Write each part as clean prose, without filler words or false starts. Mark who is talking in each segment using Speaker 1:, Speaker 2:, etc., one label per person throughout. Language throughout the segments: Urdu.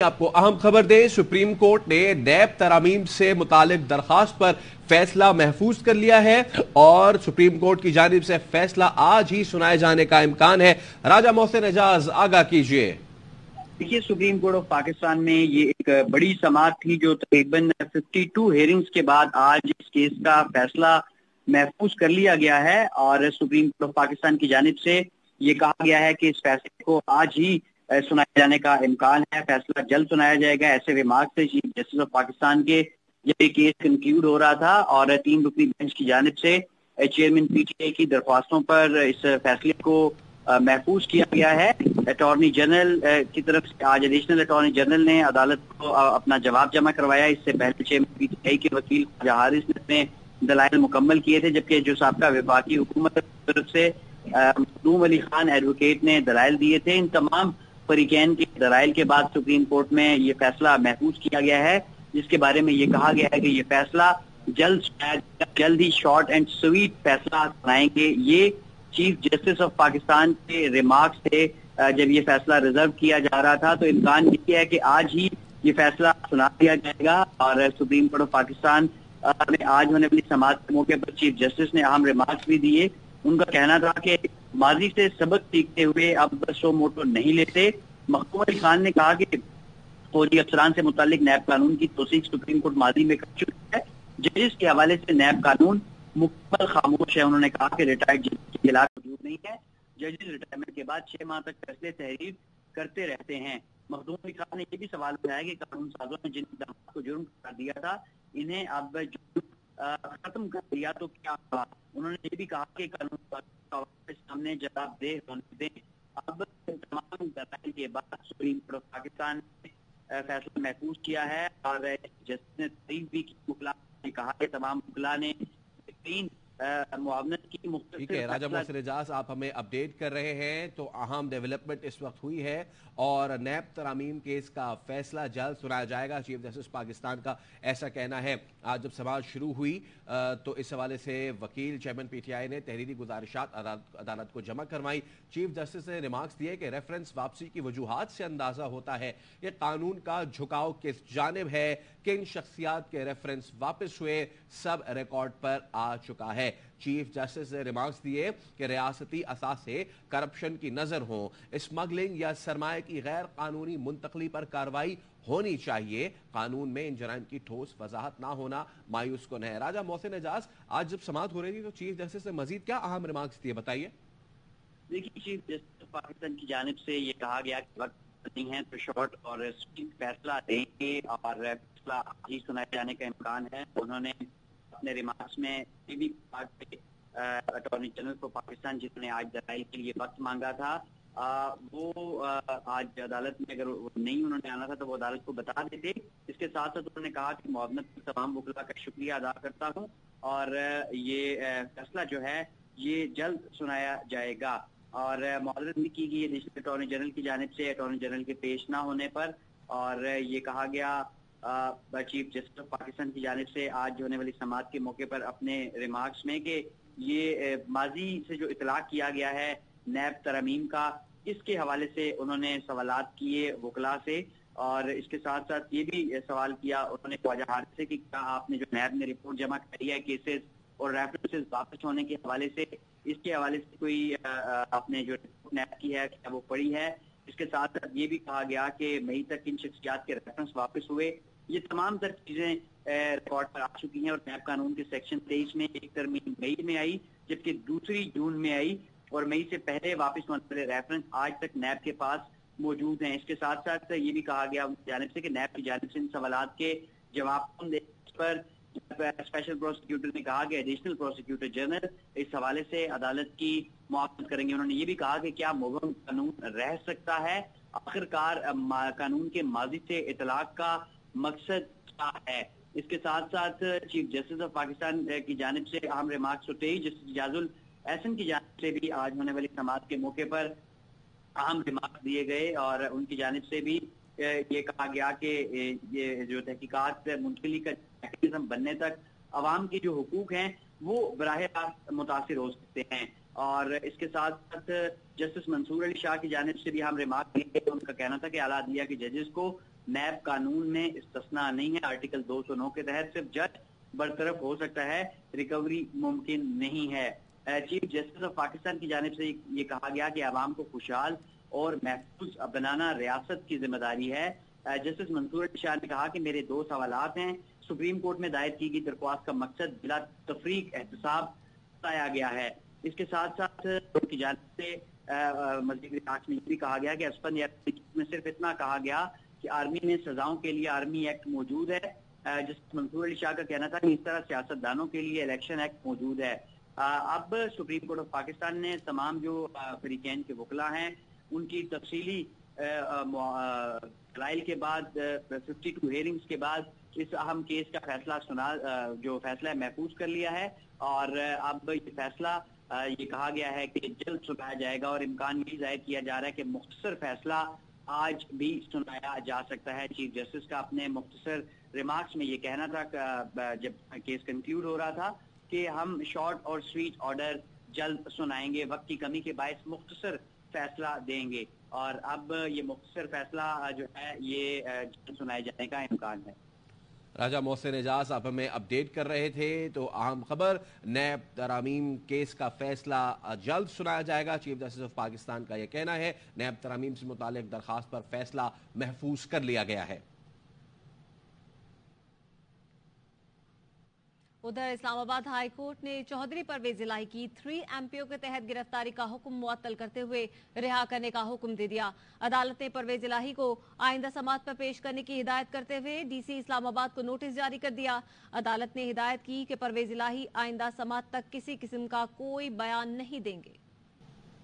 Speaker 1: آپ کو اہم خبر دیں، سپریم کورٹ نے نیب ترامیم سے متعلق درخواست پر فیصلہ محفوظ کر لیا ہے اور سپریم کورٹ کی جانب سے فیصلہ آج ہی سنائے جانے کا امکان ہے۔ راجہ محسن اعجاز آگاہ کیجئے۔
Speaker 2: دیکھیے، سپریم کورٹ آف پاکستان میں یہ ایک بڑی سماعت تھی جو تقریباً 52 ہیئرنگز کے بعد آج اس کیس کا فیصلہ محفوظ کر لیا گیا ہے اور سپریم کورٹ آف پاکستان کی جانب سے یہ کہا گیا ہے کہ اس فیصلے کو آج ہی سنائے جانے کا امکان ہے، فیصلہ جلد سنایا جائے گا۔ ایسے ریمارکس تھے چیف جسٹس آف پاکستان کے جب یہ کیس کنکلیوڈ ہو رہا تھا اور 3 رکنی بینچ کی جانب سے چیئرمین پی ٹی آئی کی درخواستوں پر اس فیصلے کو محفوظ کیا گیا ہے۔ اٹارنی جنرل کی طرف سے آج ایڈیشنل اٹارنی جنرل نے عدالت کو اپنا جواب جمع کروایا۔ اس سے پہلے چیئرمین پی ٹی آئی کے وکیل خواجہ حارث نے اپنے دلائل مکمل کیے تھے، جبکہ جو سابقہ وفاقی حکومت کی طرف سے مخدوم علی خان ایڈوکیٹ نے دلائل دیے تھے۔ ان تمام فریقین کے دلائل کے بعد سپریم کورٹ میں یہ فیصلہ محفوظ کیا گیا ہے، جس کے بارے میں یہ کہا گیا ہے کہ یہ فیصلہ جلد ہی شارٹ اینڈ سویٹ فیصلہ سنائیں گے۔ یہ چیف جسٹس آف پاکستان کے ریمارکس تھے جب یہ فیصلہ ریزرو کیا جا رہا تھا، تو امکان یہ ہے کہ آج ہی یہ فیصلہ سنا دیا جائے گا اور سپریم کورٹ آف پاکستان میں آج ہونے والی سماعت کے موقع پر چیف جسٹس نے اہم ریمارکس بھی دیے۔ ان کا کہنا تھا کہ ماضی سے سبق سیکھتے ہوئے اب سو موٹو نہیں لیتے۔ مخدوم علی خان نے کہا کہ فوجی افسران سے متعلق نیب قانون کی توثیق سپریم کورٹ ماضی میں کر چکی ہے۔ ججز کے حوالے سے نیب قانون مکمل خاموش ہے۔ انہوں نے کہا کہ ریٹائرڈ ججز کی خلاف موجود نہیں ہے۔ ججز ریٹائرمنٹ کے بعد 6 ماہ تک فیصلے تحریر کرتے رہتے ہیں۔ مخدوم علی خان نے یہ بھی سوال اٹھایا کہ قانون سازوں نے جن اقدامات کو جرم قرار دیا تھا، انہیں اب ختم کر دیا تو کیا ہوا۔ انہوں نے یہ بھی کہا کہ قانون کے سامنے جواب دہ ہونے دیں۔ اب تمام دلائل کے بعد سپریم کورٹ آف پاکستان نے فیصلہ محفوظ کیا ہے اور جسٹس نے تعریف بھی کی۔ وکلاء نے کہا کہ تمام وکلاء نے معاونت کی مختصر۔
Speaker 1: ٹھیک ہے، راجہ محسن اعجاز آپ ہمیں اپڈیٹ کر رہے ہیں، تو اہم ڈیولپمنٹ اس وقت ہوئی ہے اور نیب ترامیم کیس کا فیصلہ جلد سنایا جائے گا۔ چیف جسٹس پاکستان کا ایسا کہنا ہے۔ آج جب سماعت شروع ہوئی تو اس حوالے سے وکیل چیئرمین پی ٹی آئی نے تحریری گزارشات عدالت کو جمع کروائی۔ چیف جسٹس نے ریمارکس دیے کہ ریفرنس واپسی کی وجوہات سے اندازہ ہوتا ہے کہ قانون کا جھکاؤ کس جانب ہے، کن شخصیات کے ریفرنس واپس ہوئے، سب ریکارڈ پر آ چکا ہے۔ چیف جسٹس نے ریمارکس دیے کہ ریاستی اثاثے کرپشن کی نظر ہوں، اسمگلنگ یا سرمایہ کی غیر قانونی منتقلی پر کارروائی ہونی چاہیے۔ قانون میں ان جرائم کی ٹھوس وضاحت نہ ہونا مایوس کن ہے۔ راجہ محسن اعجاز، آج جب سماعت ہو رہی تھی تو چیف جسٹس نے مزید کیا اہم ریمارکس دیے، بتائیے۔
Speaker 2: دیکھیے، چیف جسٹس پاکستان کی جانب سے یہ کہا گیا کہ وقت نہیں ہے تو شارٹ اور سویٹ فیصلہ دیں گے اور فیصلہ آج ہی سنائے جانے کا امکان ہے۔ انہوں نے اپنے ریمارکس میں یہ بھی کہا کہ اٹارنی جنرل کو پاکستان جس نے آج دلائل کے لیے وقت مانگا تھا، وہ آج عدالت میں اگر نہیں انہوں نے آنا تھا تو وہ عدالت کو بتا دیتے۔ اس کے ساتھ ساتھ انہوں نے کہا کہ معاونت کے تمام وکلاء کا شکریہ ادا کرتا ہوں اور یہ فیصلہ جو ہے یہ جلد سنایا جائے گا اور معذرت بھی کی گئی ایڈیشنل اٹارنی جنرل کی جانب سے اٹارنی جنرل کے پیش نہ ہونے پر، اور یہ کہا گیا چیف جسٹس آف پاکستان کی جانب سے آج ہونے والی سماعت کے موقع پر اپنے ریمارکس میں کہ یہ ماضی سے جو اطلاق کیا گیا ہے نیب ترامیم کا، اس کے حوالے سے انہوں نے سوالات کیے وکلاء سے اور اس کے ساتھ ساتھ یہ بھی سوال کیا انہوں نے خواجہ حارث سے کہ کیا آپ نے جو نیب نے رپورٹ جمع کری ہے کیسز اور ریفرنسز واپس ہونے کے حوالے سے، اس کے حوالے سے کوئی آپ نے جو رپورٹ نیب کی ہے کیا وہ پڑھی ہے۔ اس کے ساتھ ساتھ یہ بھی کہا گیا کہ مئی تک ان شخصیات کے ریفرنس واپس ہوئے۔ یہ تمام تر چیزیں ریکارڈ پر آ چکی ہیں اور نیب قانون کے سیکشن 23 میں ایک ترمیم مئی میں آئی جبکہ دوسری جون میں آئی اور مئی سے پہلے واپس ہونے والے ریفرنس آج تک نیب کے پاس موجود ہیں۔ اس کے ساتھ ساتھ یہ بھی کہا گیا ان کی جانب سے کہ نیب کی جانب سے ان سوالات کے جواب پر اسپیشل پروسیکیوٹر نے کہا کہ ایڈیشنل پروسیکیوٹر جنرل اس حوالے سے عدالت کی معاونت کریں گے۔ انہوں نے یہ بھی کہا کہ کیا مبہم قانون رہ سکتا ہے، آخرکار قانون کے ماضی سے اطلاق کا مقصد کیا ہے۔ اس کے ساتھ ساتھ چیف جسٹس آف پاکستان کی جانب سے اہم ریمارکس ہوتے ہی جسٹس اجاز الاحسن کی جانب سے بھی آج ہونے والی سماعت کے موقع پر اہم ریمارکس دیے گئے اور ان کی جانب سے بھی یہ کہا گیا کہ یہ جو تحقیقات منتقلی کا میکینزم بننے تک عوام کے جو حقوق ہیں وہ براہ راست متاثر ہو سکتے ہیں۔ اور اس کے ساتھ ساتھ جسٹس منصور علی شاہ کی جانب سے بھی ہم ریمارک دیے، ان کا کہنا تھا کہ اعلیٰ عدلیہ کے ججز کو نیب قانون میں استثناء نہیں ہے، آرٹیکل 209 کے تحت صرف جج برطرف ہو سکتا ہے، ریکوری ممکن نہیں ہے۔ چیف جسٹس آف پاکستان کی جانب سے یہ کہا گیا کہ عوام کو خوشحال اور محفوظ بنانا ریاست کی ذمہ داری ہے۔ جسٹس منصور علی شاہ نے کہا کہ میرے 2 سوالات ہیں۔ سپریم کورٹ میں دائر کی گئی درخواست کا مقصد بلا تفریق احتساب بتایا گیا ہے۔ اس کے ساتھ ساتھ ان کی جانب سے مزید ریمارکس میں یہ بھی کہا گیا کہ اسپن میں صرف اتنا کہا گیا کہ آرمی میں سزاؤں کے لیے آرمی ایکٹ موجود ہے۔ جسٹس منصور علی شاہ کا کہنا تھا کہ اس طرح سیاستدانوں کے لیے الیکشن ایکٹ موجود ہے۔ اب سپریم کورٹ آف پاکستان نے تمام جو فریقین کے وکلا ہیں ان کی تفصیلی دلائل کے بعد 52 ہیئرنگز کے بعد اس اہم کیس کا فیصلہ محفوظ کر لیا ہے، اور اب یہ فیصلہ یہ کہا گیا ہے کہ جلد سنایا جائے گا، اور امکان بھی ظاہر کیا جا رہا ہے کہ مختصر فیصلہ آج بھی سنایا جا سکتا ہے۔ چیف جسٹس کا اپنے مختصر ریمارکس میں یہ کہنا تھا جب کیس کنکلیوڈ ہو رہا تھا کہ ہم شارٹ اور سویٹ آرڈر جلد سنائیں گے، وقت کی کمی کے باعث مختصر فیصلہ دیں گے، اور اب یہ مختصر فیصلہ جو ہے یہ جلد سنائے جانے کا امکان ہے۔
Speaker 1: راجہ محسن اعجاز آپ ہمیں اپڈیٹ کر رہے تھے، تو اہم خبر نیب ترامیم کیس کا فیصلہ جلد سنایا جائے گا۔ چیف جسٹس آف پاکستان کا یہ کہنا ہے نیب ترامیم سے متعلق درخواست پر فیصلہ محفوظ کر لیا گیا ہے۔
Speaker 3: ادھر اسلام آباد ہائی کورٹ نے چودھری پرویز الہی کی 3 MPO کے تحت گرفتاری کا حکم معطل کرتے ہوئے رہا کرنے کا حکم دے دیا۔ عدالت نے پرویز الہی کو آئندہ سماعت پر پیش کرنے کی ہدایت کرتے ہوئے DC اسلام آباد کو نوٹس جاری کر دیا۔ عدالت نے ہدایت کی کہ پرویز الہی آئندہ سماعت تک کسی قسم کا کوئی بیان نہیں دیں گے۔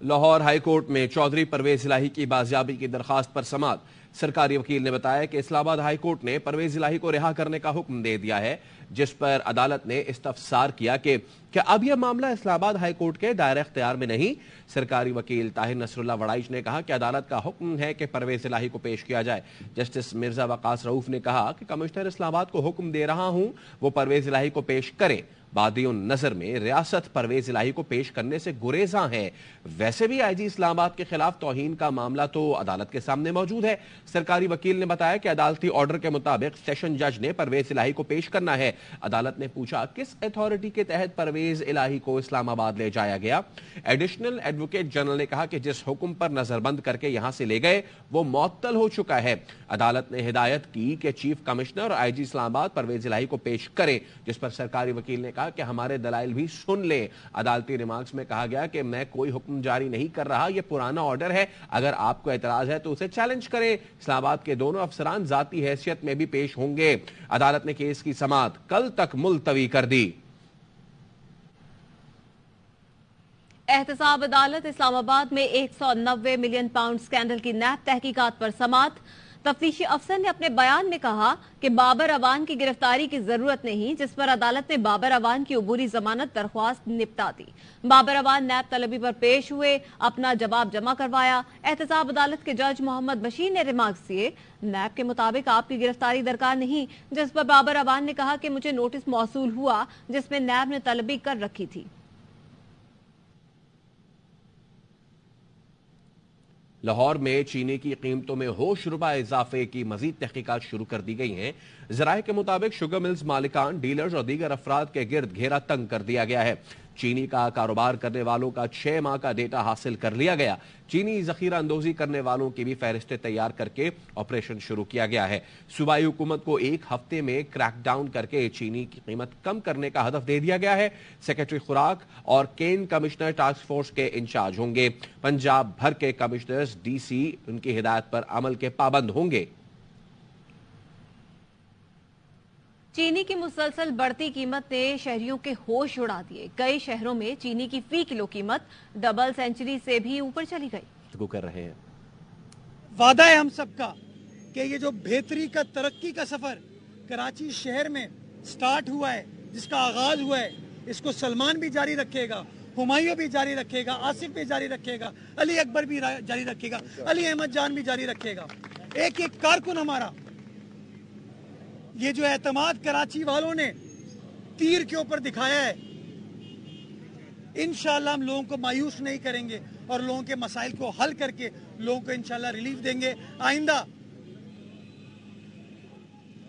Speaker 1: لاہور ہائی کورٹ میں چودھری پرویز الہی کی بازیابی کی درخواست پر سماعت۔ سرکاری وکیل نے بتایا کہ اسلام آباد ہائی کورٹ نے پرویز الہی کو رہا کرنے کا حکم دے دیا ہے، جس پر عدالت نے استفسار کیا کہ کیا اب یہ معاملہ اسلام آباد ہائی کورٹ کے دائرہ اختیار میں نہیں۔ سرکاری وکیل طاہر نصر اللہ وڑائچ نے کہا کہ عدالت کا حکم ہے کہ پرویز الہی کو پیش کیا جائے۔ جسٹس مرزا وقاص رؤوف نے کہا کہ کمشنر اسلام آباد کو حکم دے رہا ہوں وہ پرویز الہی کو پیش کرے۔ بادی النظر میں ریاست پرویز الہی کو پیش کرنے سے گریزاں ہے۔ ویسے بھی IG اسلام آباد کے خلاف توہین کا معاملہ تو عدالت کے سامنے موجود ہے۔ سرکاری وکیل نے بتایا کہ عدالتی آرڈر کے مطابق سیشن جج نے پرویز الہی کو پیش کرنا ہے۔ عدالت نے پوچھا کس اتھارٹی کے تحت پرویز الہی کو اسلام آباد لے جایا گیا۔ ایڈیشنل ایڈوکیٹ جنرل نے کہا کہ جس حکم پر نظر بند کر کے یہاں سے لے گئے وہ معطل ہو چکا ہے۔ عدالت نے ہدایت کی کہ چیف کمشنر اور IG اسلام آباد پرویز الہی کو پیش کرے، جس پر سرکاری وکیل نے کہا کہ ہمارے دلائل بھی سن لیں۔ عدالتی ریمارکس میں کہا گیا کہ میں کوئی حکم جاری نہیں کر رہا، یہ پرانا آرڈر ہے، اگر آپ کو اعتراض ہے تو اسے چیلنج کریں۔ اسلام آباد کے دونوں افسران ذاتی حیثیت میں بھی پیش ہوں گے۔ عدالت نے کیس کی سماعت کل تک ملتوی کر دی۔
Speaker 3: احتساب عدالت اسلام آباد میں 190 ملین پاؤنڈ سکینڈل کی نیب تحقیقات پر سماعت۔ تفتیشی افسر نے اپنے بیان میں کہا کہ بابر اوان کی گرفتاری کی ضرورت نہیں، جس پر عدالت نے بابر اوان کی عبوری ضمانت درخواست نپٹا دی۔ بابر اوان نیب طلبی پر پیش ہوئے، اپنا جواب جمع کروایا۔ احتساب عدالت کے جج محمد بشیر نے ریمارکس دیے، نیب کے مطابق آپ کی گرفتاری درکار نہیں، جس پر بابر اوان نے کہا کہ مجھے نوٹس موصول ہوا جس میں نیب نے طلبی کر رکھی تھی۔
Speaker 1: لاہور میں چینی کی قیمتوں میں ہوش ربا اضافے کی مزید تحقیقات شروع کر دی گئی ہیں۔ ذرائع کے مطابق شوگر ملز مالکان، ڈیلرز اور دیگر افراد کے گرد گھیرا تنگ کر دیا گیا ہے۔ چینی کا کاروبار کرنے والوں کا 6 ماہ کا ڈیٹا حاصل کر لیا گیا۔ چینی ذخیرہ اندوزی کرنے والوں کی بھی فہرستیں تیار کر کے آپریشن شروع کیا گیا ہے۔ صوبائی حکومت کو 1 ہفتے میں کریک ڈاؤن کر کے چینی کی قیمت کم کرنے کا ہدف دے دیا گیا ہے۔ سیکرٹری خوراک اور کین کمشنر ٹاسک فورس کے انچارج ہوں گے۔ پنجاب بھر کے کمشنرز DC ان کی ہدایت پر عمل کے پابند ہوں گے۔
Speaker 3: چینی کی مسلسل بڑھتی قیمت نے شہریوں کے ہوش اڑا دیے۔ کئی شہروں میں چینی کی فی کلو قیمت ڈبل سینچری سے بھی اوپر چلی گئی۔
Speaker 1: کر رہے ہیں
Speaker 4: وعدہ ہے ہم سب کا کہ یہ جو بہتری کا ترقی کا سفر کراچی شہر میں سٹارٹ ہوا ہے، جس کا آغاز ہوا ہے، اس کو سلمان بھی جاری رکھے گا، ہمایوں بھی جاری رکھے گا، آصف بھی جاری رکھے گا، علی اکبر بھی جاری رکھے گا، علی احمد جان بھی جاری رکھے گا۔ ایک ایک کارکن ہمارا، یہ جو اعتماد کراچی والوں نے تیر کے اوپر دکھایا ہے، انشاءاللہ ہم لوگوں کو مایوس نہیں کریں گے اور لوگوں کے مسائل کو حل کر کے لوگوں کو انشاءاللہ ریلیف دیں گے۔ آئندہ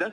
Speaker 5: $10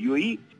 Speaker 5: UAE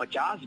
Speaker 5: $50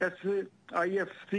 Speaker 6: SIFC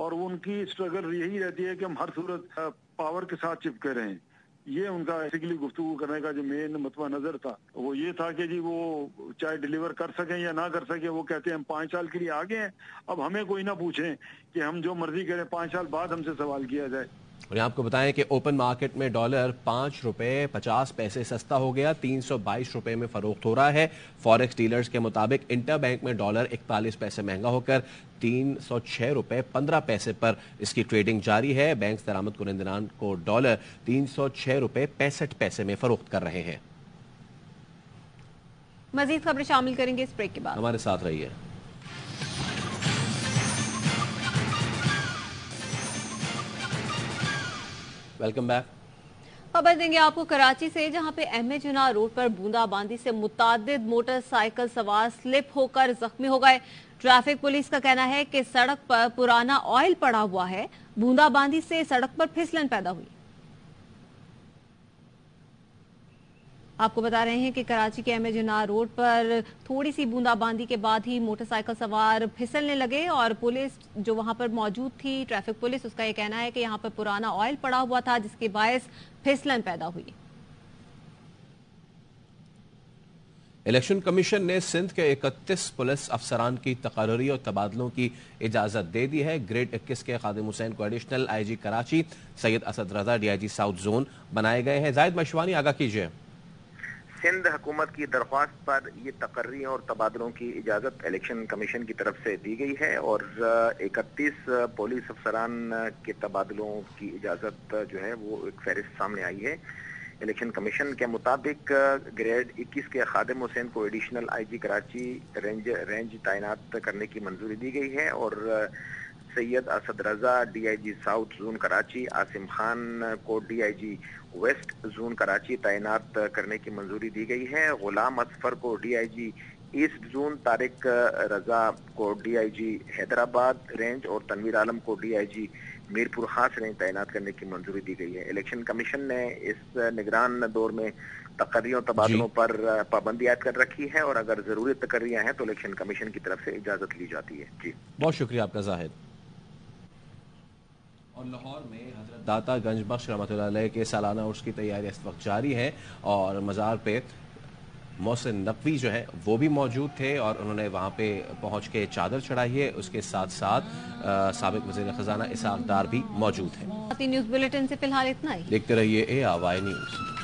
Speaker 6: اور ان کی اسٹرگل یہی رہتی ہے کہ ہم ہر صورت پاور کے ساتھ چپکے رہیں. یہ ان کا بیسیکلی گفتگو کرنے کا جو مین مطبع نظر تھا وہ یہ تھا کہ جی وہ چاہے ڈیلیور کر سکیں یا نہ کر سکیں، وہ کہتے ہیں ہم 5 سال کے لیے آگے ہیں، اب ہمیں کوئی نہ پوچھیں کہ ہم جو مرضی کریں، 5 سال بعد ہم سے سوال کیا جائے.
Speaker 1: اور آپ کو بتائیں کہ اوپن مارکیٹ میں ڈالر 5 روپے 50 پیسے سستا ہو گیا، 322 روپے میں فروخت ہو رہا ہے. فوریکس ڈیلرز کے مطابق انٹر بینک میں ڈالر 41 پیسے مہنگا ہو کر 306 روپے 15 پیسے پر اس کی ٹریڈنگ جاری ہے. بینکس درآمد کنندگان کو ڈالر 306 روپے 65 پیسے میں فروخت کر رہے ہیں.
Speaker 3: مزید خبریں شامل کریں گے اس بریک کے بعد،
Speaker 1: ہمارے ساتھ رہیے. Welcome back.
Speaker 3: خبر دیں گے آپ کو کراچی سے، جہاں پہ احمد جناح روڈ پر بوندا باندی سے متعدد موٹر سائیکل سوار سلپ ہو کر زخمی ہو گئے. ٹریفک پولیس کا کہنا ہے کہ سڑک پر پرانا آئل پڑا ہوا ہے، بوندا باندی سے سڑک پر پھسلن پیدا ہوئی. آپ کو بتا رہے ہیں کہ کراچی کے احمد جناح روڈ پر تھوڑی سی بوندا باندی کے بعد ہی موٹر سائیکل سوار پھسلنے لگے، اور پولیس جو وہاں پر موجود تھی، ٹریفک پولیس، اس کا یہ کہنا ہے کہ یہاں پر پرانا آئل پڑا ہوا تھا جس کے باعث پھسلن پیدا ہوئی.
Speaker 1: الیکشن کمیشن نے سندھ کے 31 پولیس افسران کی تقرری اور تبادلوں کی اجازت دے دی ہے. گریڈ 21 کے خادم حسین کو additional I G Karachi, Syed Asad Raza D I G south zone بنائے گئے ہیں. زائد مشوانی آگاہ کیجیے.
Speaker 7: سندھ حکومت کی درخواست پر یہ تقرری اور تبادلوں کی اجازت الیکشن کمیشن کی طرف سے دی گئی ہے، اور 31 پولیس افسران کے تبادلوں کی اجازت جو ہے وہ ایک فہرست سامنے آئی ہے. الیکشن کمیشن کے مطابق گریڈ 21 کے خادم حسین کو additional I G Karachi range تعینات کرنے کی منظوری دی گئی ہے، اور Syed Asad Raza D I G south zone Karachi, Asim Khan کو D I G west zone Karachi تعینات کرنے کی منظوری دی گئی ہے. غلام اصفر کو D I G east zone, Tariq Raza کو D I G Hyderabad range اور تنویر عالم کو ڈی آئی جی میرپور خاص رینج تعینات کرنے کی منظوری دی گئی ہے. الیکشن کمیشن نے اس نگران دور میں تقرریوں تبادلوں پر پابندی عائد کر رکھی ہے، اور اگر ضروری تقرریاں ہیں تو الیکشن کمیشن کی طرف سے اجازت لی جاتی ہے. جی
Speaker 1: بہت شکریہ آپ کا زاہد. اور لاہور میں حضرت داتا گنج بخش رحمۃ اللہ علیہ کے سالانہ عرس کی تیاری اس وقت جاری ہے، اور مزار پہ محسن نقوی جو ہے وہ بھی موجود تھے، اور انہوں نے وہاں پہ پہنچ کے چادر چڑھائی ہے. اس کے ساتھ ساتھ سابق وزیر خزانہ اسحاق ڈار بھی موجود ہیں.
Speaker 3: نیوز بلیٹن سے فی الحال اتنا ہی.
Speaker 1: دیکھتے رہیے ARY نیوز.